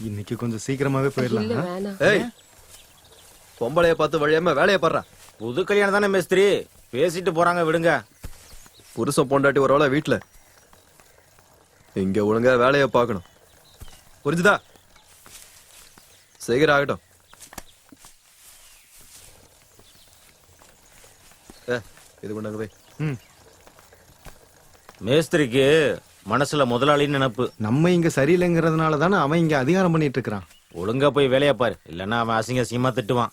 இன்னைக்கு கொஞ்சம் சீக்கிரமாவே போயிடலாம். இல்ல வேணாம். ஏய், பொம்பளைய பார்த்து வழியாம வேலையை பாடுறா. புது கல்யாணம் தானே மேஸ்திரி, பேசிட்டு போறாங்க, விடுங்க. புருஷன் பொண்டாட்டி வரவள வீட்டுல, இங்க ஒழுங்கா வேலையை பார்க்கணும். புரிஞ்சுதா? சீக்கிரம் ஆகட்டும். இது கொண்டாங்க போய். மேஸ்திரிக்கு மனசுல முதலாளின்னு நினைப்பு. நம்ம இங்க சரியில்லைங்கிறதுனால தானே அவன் இங்க அதிகாரம் பண்ணிட்டு இருக்கிறான். ஒழுங்கா போய் வேலையா பாரு, இல்லன்னா அவன் அசிங்க அசிங்கமா திட்டுவான்.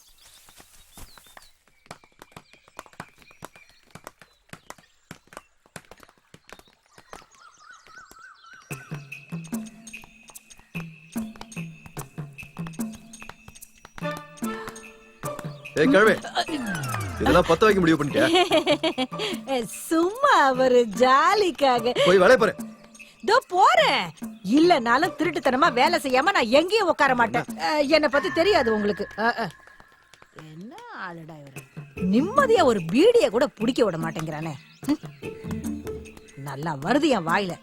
ஏய் கழுவே, இதெல்லாம் பத்த வைக்க முடிவு பண்ணிட்டியா? சும்மா ஒரு ஜாலிக்காக போய் வேலைய பாரு. இதோ போறேன். இல்லனாலும் திருட்டுத்தனமா வேலை செய்யாம நான் எங்கேயும் உட்கார மாட்டேன். என்ன பத்தி தெரியாது உங்களுக்கு. என்ன ஆளுடா இவரு, நிம்மதியா ஒரு பீடிய கூட புடிக்க விட மாட்டேங்கிறானே. நல்லா வருது என் வாயில.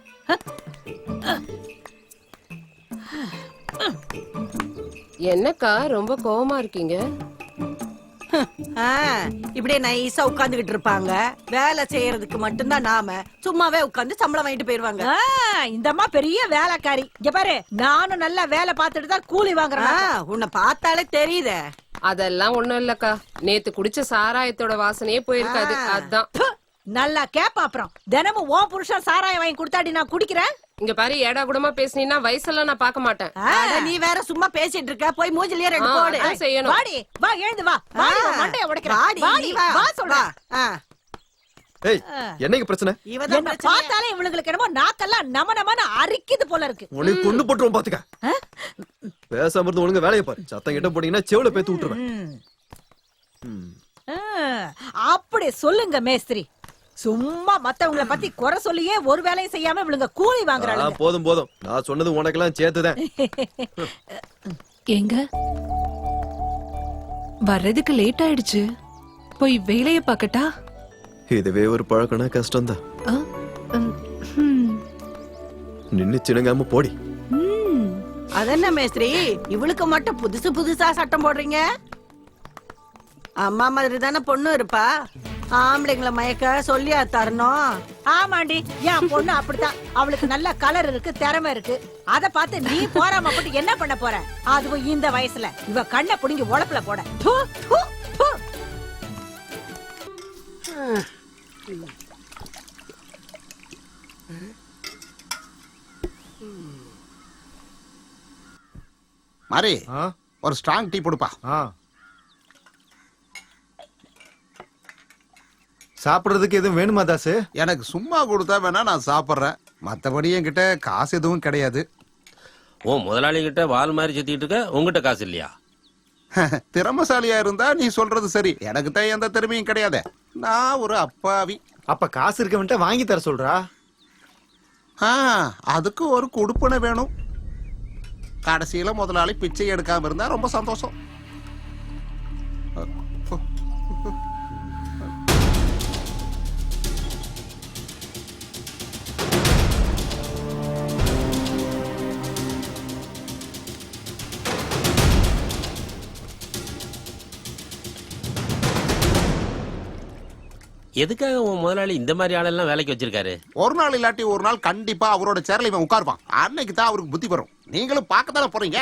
என்னக்கா ரொம்ப கோவமா இருக்கீங்க? இப்படியே நைஸா உட்கார்ந்துகிட்டு இருப்பாங்க. வேலை செய்யறதுக்கு மட்டும்தான் நாம சும்மாவே உட்கார்ந்து சம்பளம் வாங்கிட்டு போயிருவாங்க. இந்த அம்மா பெரிய வேலைக்காரி. இங்க பாரு, நானும் நல்லா வேலை பார்த்துட்டு தான் கூலி வாங்குறேன். உன்னை பார்த்தாலே தெரியுதே. அதெல்லாம் ஒண்ணும் இல்லக்கா, நேத்து குடிச்ச சாராயத்தோட வாசனையே போயிருக்காது, அதான். நல்லா கேப்ப. அப்புறம் தினமும் ஓ புருஷன் சாராயம் வாங்கி கொடுத்தாடி நான் குடிக்கிறேன். இங்க பாரு, ஏடா கூடமா பேசினீன்னா வயசெல்லாம் நான் பார்க்க மாட்டேன். நீ வேற சும்மா பேசிட்டு இருக்க. போய் மூஞ்சிலேயே ரெண்டு போடு. செய்யணும். வாடி, வா, எழுந்து வா. வாடி, மண்டைய உடைக்கிறேன். வாடி, வா சொல்றேன். ஏய், என்னங்க பிரச்சனை? என்ன பார்த்தாலே இவங்களுக்கு என்னமோ நாக்கெல்லாம் நமனமான அரிக்குது போல இருக்கு. உனக்கு கொண்டு போட்டுருவோம் பாத்துக்க. பேசாம இருந்து ஒழுங்கா வேலையை பாரு. சத்தம் கிட்ட போட்டீங்கன்னா செவுல பேத்து விட்டுருவேன். அப்படி சொல்லுங்க மேஸ்திரி. சும்மா மத்தவங்கள பத்தி குறை சொல்லியே ஒரு வேலையும் செய்யாம இவளுங்க கூலி வாங்குறாங்க. போதும் போதும், நான் சொன்னது உனக்கெல்லாம் சேர்த்துதான். எங்க வர்றதுக்கு லேட் ஆயிடுச்சு, போய் வேலைய பாக்கட்டா? இதுவே ஒரு பழக்கம்னா கஷ்டம்தான். நின்னு சின்னங்காம போடி. அதென்ன மேஸ்திரி, இவளுக்கு மட்டும் புதுசு புதுசா சட்டம் போடுறீங்க? அம்மா மாதிரி தானே பொண்ணு இருப்பா. ஆம்பளைங்களை மயக்க சொல்லியா தரணும்? ஆமாண்டி, என் பொண்ணு அப்படித்தான். அவளுக்கு நல்ல கலர் இருக்கு, திறமை இருக்கு. அத பார்த்து நீ போறாம போட்டு என்ன பண்ண போற? அதுவும் இந்த வயசுல இவ கண்ணை புடுங்கி உழப்புல போட. மாரி, ஒரு ஸ்ட்ராங் டீ போடுப்பா. சாப்பிடுறதுக்கு எதுவும் வேணுமா தாசு? எனக்கு சும்மா கொடுத்தா வேணா நான் சாப்பிட்றேன். மற்றபடி என்கிட்ட காசு எதுவும் கிடையாது. ஓ, முதலாளி கிட்ட வால் மாதிரி சுத்திட்டு இருக்க, உங்ககிட்ட காசு இல்லையா? திறமசாலியா இருந்தா நீ சொல்றது சரி, எனக்கு தான் எந்த திறமையும் கிடையாது. நான் ஒரு அப்பாவி. அப்ப காசு இருக்கவன்ட்ட வாங்கி தர சொல்றா. அதுக்கு ஒரு கொடுப்பனை வேணும். கடைசியில முதலாளி பிச்சை எடுக்காம இருந்தா ரொம்ப சந்தோஷம். எதுக்காக உன் முதலாளி இந்த மாதிரி ஆளெல்லாம் வேலைக்கு வச்சிருக்காரு? ஒரு நாள் இல்லாட்டி ஒரு நாள் கண்டிப்பா அவரோட சேர்ல இவன் உட்காருவான். அன்னைக்கு தான் அவருக்கு புத்தி வரும். நீங்களும் பார்க்கத்தானே போறீங்க.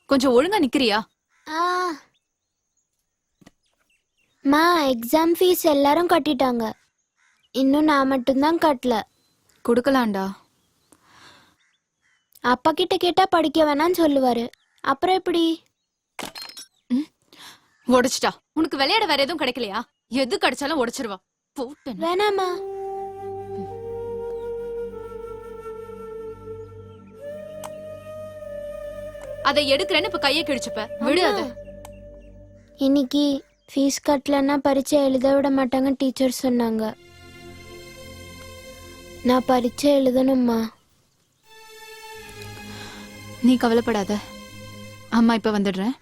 கொஞ்சம் ஒழுங்கா நிக்கிறியா? மா, எக்ஸாம் ஃபீஸ் எல்லாரும் கட்டிட்டாங்க. இன்னும் நான் மட்டும்தான் கட்டல. கொடுக்கலாம்டா. அப்பா கிட்ட கேட்டா படிக்க வேணாம்னு சொல்லுவாரு. அப்புறம் எப்படி? உடைச்சிட்டா. உனக்கு விளையாட வேற எதுவும் கிடைக்கலையா? எது கிடைச்சாலும் உடைச்சிருவா. வேணாமா. அதை எடுக்கிறேன்னு இப்ப கையை கிழிச்சுப்ப. விடு அது. இன்னைக்கு ஃபீஸ் கட்டலன்னா பரீட்சை எழுத விட மாட்டாங்க டீச்சர் சொன்னாங்க. நான் பரீட்சை எழுதணும்மா. நீ கவலைப்படாத, அம்மா இப்ப வந்துடுறேன்.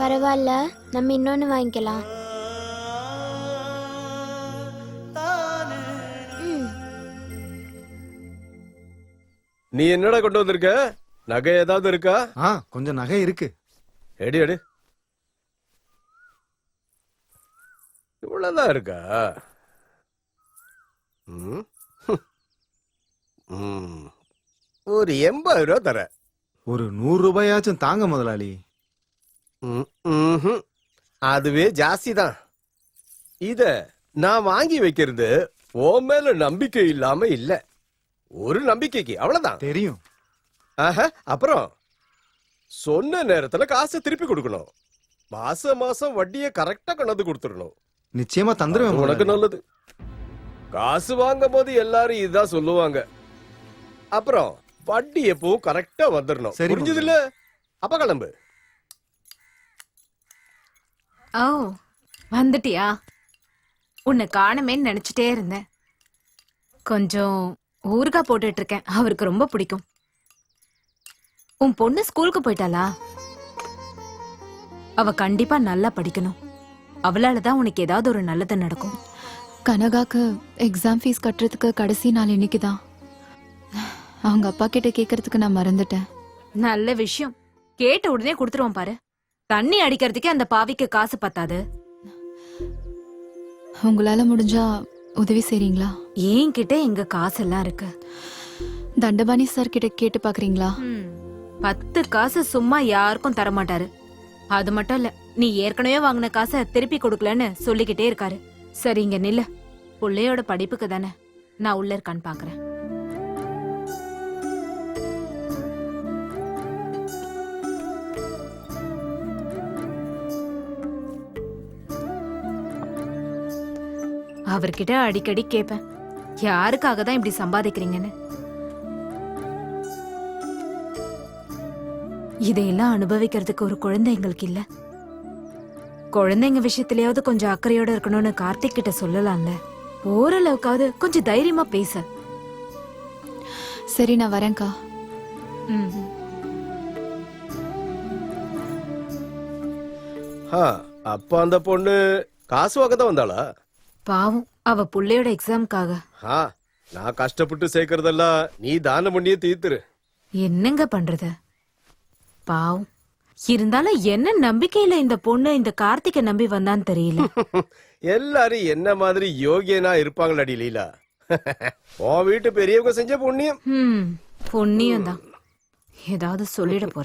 பரவாயில்ல, நம்ம இன்னொன்னு வாங்கிக்கலாம். நீ என்னடா கொண்டு வந்திருக்க? நகை ஏதாவது இருக்கா? கொஞ்சம் நகை இருக்கு. எடு எடு. இவ்வளவுதான் இருக்கா? ம். ம். ஒரு 80 ரூபா தர. ஒரு 100 ரூபாயாச்சும் தாங்க முதலாளி. அதுவே ஜாஸ்தி தான். இத நான் வாங்கி வைக்கிறது உன் மேல நம்பிக்கை இல்லாம இல்ல, ஒரு நம்பிக்கைக்கு, அவ்வளவுதான். தெரியும். அப்புறம் சொன்ன நேரத்துல காசை திருப்பி கொடுக்கணும். மாசம் மாசம் வட்டியை கரெக்டா கொண்டாந்து கொடுத்துடணும். நிச்சயமா தந்துருவேன். உனக்கு நல்லது. காசு வாங்கும் போது எல்லாரும் இதுதான் சொல்லுவாங்க. அப்புறம் வட்டி எப்பவும் கரெக்டா வந்துடணும். புரிஞ்சது இல்ல? அப்ப கிளம்பு. ஓ வந்துட்டியா? உன்னை காணமேன்னு நினைச்சிட்டே இருந்தேன். கொஞ்சம் ஊறுகாய் போட்டுட்டு இருக்கேன், அவருக்கு ரொம்ப பிடிக்கும். உன் பொண்ணு ஸ்கூலுக்கு போயிட்டாளா? அவ கண்டிப்பா நல்லா படிக்கணும். அவளாலதான் உனக்கு ஏதாவது ஒரு நல்லது நடக்கும். கனகாக்கு எக்ஸாம் ஃபீஸ் கட்டுறதுக்கு கடைசி நாள் இன்னைக்குதான். அவங்க அப்பா கிட்ட கேக்குறதுக்கு நான் மறந்துட்டேன். நல்ல விஷயம். கேட்ட உடனே கொடுத்துருவோம் பாரு. தண்ணி அடிக்கிறதுக்கே அந்த பாவிக்கு காசு பத்தாது. உங்களால முடிஞ்சா உதவி செய்றீங்களா? என்கிட்ட எங்க காசெல்லாம் இருக்கு. தண்டபாணி சார் கிட்ட கேட்டு பாக்குறீங்களா? 10 காசு சும்மா யாருக்கும் தரமாட்டாரு. அது மட்டும் இல்ல, நீ ஏற்கனவே வாங்கின காசை திருப்பி கொடுக்கலன்னு சொல்லிக்கிட்டே இருக்காரு. சரி இங்க நில்ல, பிள்ளையோட படிப்புக்கு தானே. நான் உள்ள இருக்கான்னு பாக்குறேன். அவர்கிட்ட அடிக்கடி கேட்பேன், யாருக்காக தான் இப்படி சம்பாதிக்கிறீங்கன்னு. இதையெல்லாம் அனுபவிக்கிறதுக்கு ஒரு குழந்தை எங்களுக்கு இல்ல. குழந்தைங்க விஷயத்திலயாவது கொஞ்சம் அக்கறையோட இருக்கணும்னு கார்த்திக் கிட்ட சொல்லலாம்ல. ஓரளவுக்காவது கொஞ்சம் தைரியமா பேச. சரி நான் வரேன்க்கா. அப்ப அந்த பொண்ணு காசு வாங்க தான் வந்தாளா? பாவம், அவ புள்ளையோட எக்ஸாம்காக. நான் கஷ்டப்பட்டு சேர்க்கறதெல்லாம் நீ தானம் பண்ணியே தீர்த்துரு. என்னங்க பண்றது? பாவம். இருந்தாலும் என்ன நம்பிக்கையில இந்த பொண்ணு இந்த கார்த்திகை நம்பி வந்தான்னு தெரியல. எல்லாரும் என்ன மாதிரி யோகியனா இருப்பாங்களடி லீலா. உன் வீட்டு பெரியவங்க செஞ்ச புண்ணியம். புண்ணியம் தான். ஏதாவது சொல்லிட போறேன்.